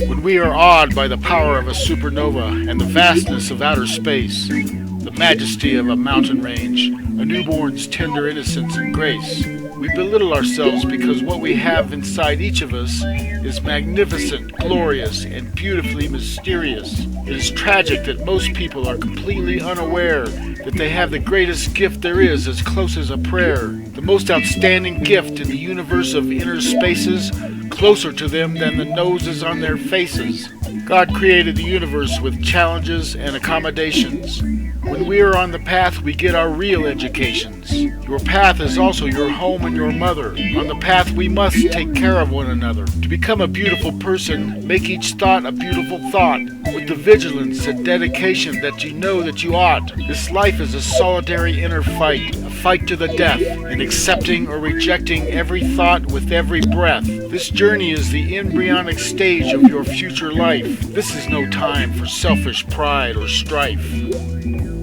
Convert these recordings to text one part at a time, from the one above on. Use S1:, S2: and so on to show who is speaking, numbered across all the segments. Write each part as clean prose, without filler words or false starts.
S1: When we are awed by the power of a supernova and the vastness of outer space, the majesty of a mountain range, a newborn's tender innocence and grace, we belittle ourselves because what we have inside each of us is magnificent, glorious, and beautifully mysterious. It is tragic that most people are completely unaware that they have the greatest gift there is as close as a prayer, the most outstanding gift in the universe of inner spaces, closer to them than the noses on their faces. God created the universe with challenges and accommodations. When we are on the path, we get our real educations. Your path is also your home and your mother. On the path, we must take care of one another. To become a beautiful person, make each thought a beautiful thought, with the vigilance and dedication that you know that you ought. This life is a solitary inner fight, a fight to the death, in accepting or rejecting every thought with every breath. This journey is the embryonic stage of your future life. This is no time for selfish pride or strife.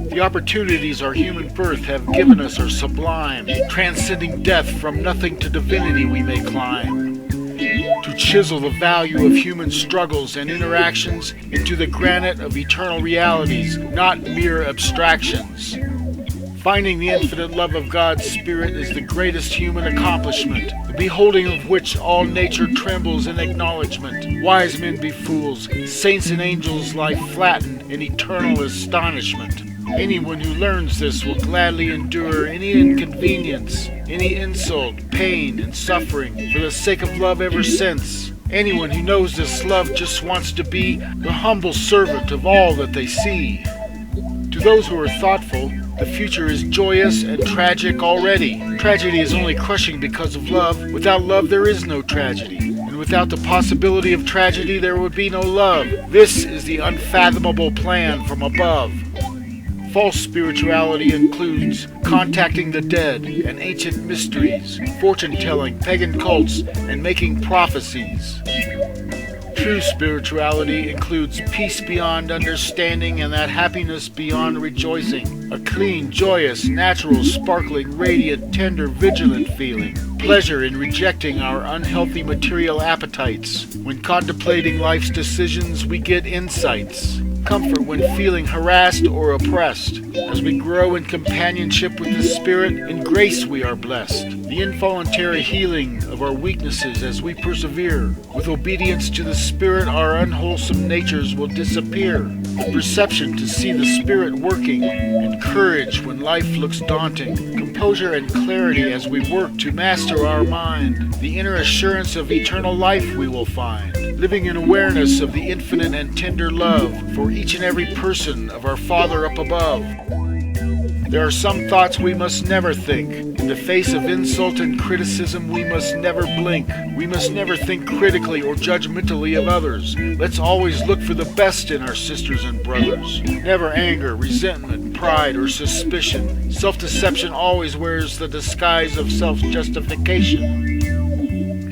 S1: The opportunities our human birth have given us are sublime. Transcending death, from nothing to divinity we may climb. To chisel the value of human struggles and interactions into the granite of eternal realities, not mere abstractions. Finding the infinite love of God's Spirit is the greatest human accomplishment, the beholding of which all nature trembles in acknowledgment. Wise men be fools, saints and angels lie flattened in eternal astonishment. Anyone who learns this will gladly endure any inconvenience, any insult, pain, and suffering for the sake of love ever since. Anyone who knows this love just wants to be the humble servant of all that they see. To those who are thoughtful, the future is joyous and tragic already. Tragedy is only crushing because of love. Without love, there is no tragedy. And without the possibility of tragedy, there would be no love. This is the unfathomable plan from above. False spirituality includes contacting the dead and ancient mysteries, fortune-telling, pagan cults, and making prophecies. True spirituality includes peace beyond understanding and that happiness beyond rejoicing. A clean, joyous, natural, sparkling, radiant, tender, vigilant feeling. Pleasure in rejecting our unhealthy material appetites. When contemplating life's decisions, we get insights. Comfort when feeling harassed or oppressed. As we grow in companionship with the Spirit, in grace we are blessed. The involuntary healing of our weaknesses as we persevere. With obedience to the Spirit, our unwholesome natures will disappear. The perception to see the Spirit working, and courage when life looks daunting. Composure and clarity as we work to master our mind. The inner assurance of eternal life we will find. Living in awareness of the infinite and tender love for each and every person of our Father up above. There are some thoughts we must never think. In the face of insult and criticism, we must never blink. We must never think critically or judgmentally of others. Let's always look for the best in our sisters and brothers. Never anger, resentment, pride, or suspicion. Self-deception always wears the disguise of self-justification.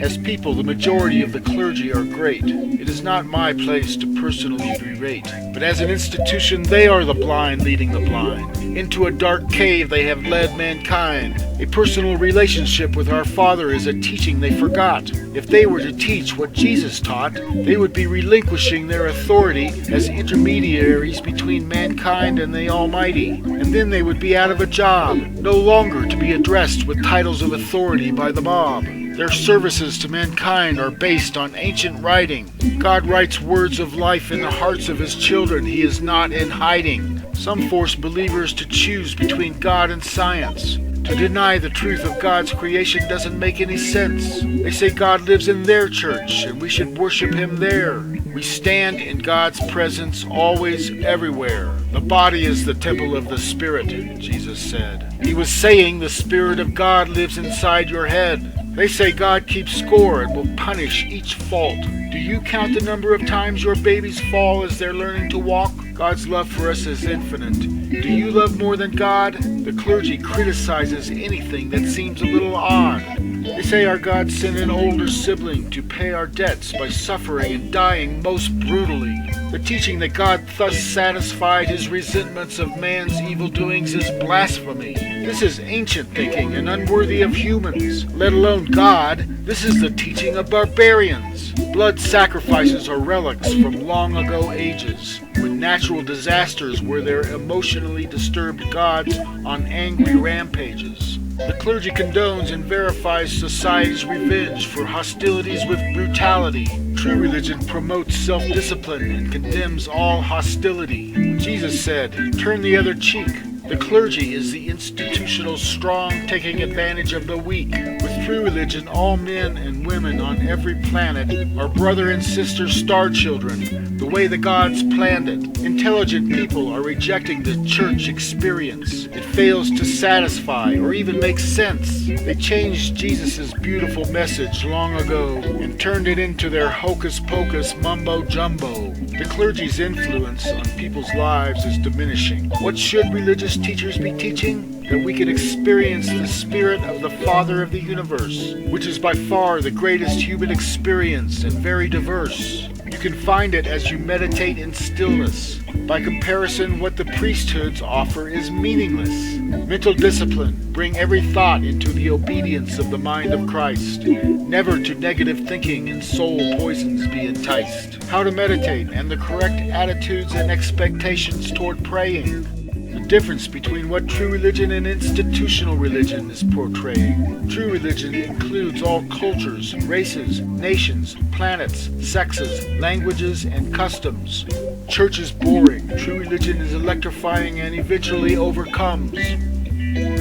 S1: As people, the majority of the clergy are great. It is not my place to personally berate, but as an institution, they are the blind leading the blind. Into a dark cave they have led mankind. A personal relationship with our Father is a teaching they forgot. If they were to teach what Jesus taught, they would be relinquishing their authority as intermediaries between mankind and the Almighty. And then they would be out of a job, no longer to be addressed with titles of authority by the mob. Their services to mankind are based on ancient writing. God writes words of life in the hearts of His children. He is not in hiding. Some force believers to choose between God and science. To deny the truth of God's creation doesn't make any sense. They say God lives in their church and we should worship Him there. We stand in God's presence always, everywhere. The body is the temple of the Spirit, Jesus said. He was saying the Spirit of God lives inside your head. They say God keeps score and will punish each fault. Do you count the number of times your babies fall as they're learning to walk? God's love for us is infinite. Do you love more than God? The clergy criticizes anything that seems a little odd. They say our God sent an older sibling to pay our debts by suffering and dying most brutally. The teaching that God thus satisfied his resentments of man's evil doings is blasphemy. This is ancient thinking and unworthy of humans, let alone God. This is the teaching of barbarians. Blood sacrifices are relics from long ago ages, when natural disasters were their emotionally disturbed gods on angry rampages. The clergy condones and verifies society's revenge for hostilities with brutality. True religion promotes self-discipline and condemns all hostility. Jesus said, "Turn the other cheek." The clergy is the institutional strong taking advantage of the weak. With true religion, all men and women on every planet are brother and sister star children, the way the gods planned it. Intelligent people are rejecting the church experience. It fails to satisfy or even make sense. They changed Jesus' beautiful message long ago and turned it into their hocus-pocus mumbo-jumbo. The clergy's influence on people's lives is diminishing. What should religious teachers be teaching? That we can experience the spirit of the Father of the universe, which is by far the greatest human experience and very diverse. You can find it as you meditate in stillness. By comparison, what the priesthoods offer is meaningless. Mental discipline, bring every thought into the obedience of the mind of Christ. Never to negative thinking and soul poisons be enticed. How to meditate and the correct attitudes and expectations toward praying. The difference between what true religion and institutional religion is portraying. True religion includes all cultures, races, nations, planets, sexes, languages, and customs. Church is boring. True religion is electrifying and eventually overcomes.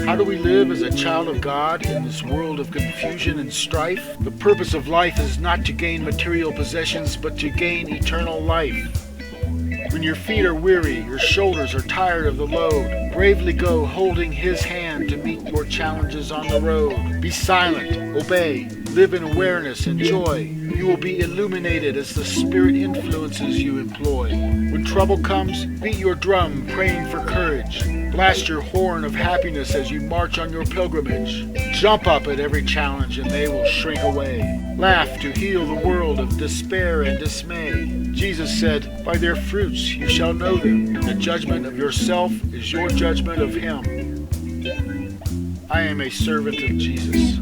S1: How do we live as a child of God in this world of confusion and strife? The purpose of life is not to gain material possessions, but to gain eternal life. When your feet are weary, your shoulders are tired of the load, bravely go holding his hand to meet your challenges on the road. Be silent, obey, live in awareness and joy. You will be illuminated as the Spirit influences you employ. When trouble comes, beat your drum, praying for courage. Blast your horn of happiness as you march on your pilgrimage. Jump up at every challenge and they will shrink away. Laugh to heal the world of despair and dismay. Jesus said, "By their fruits you shall know them. The judgment of yourself is your judgment of him." I am a servant of Jesus.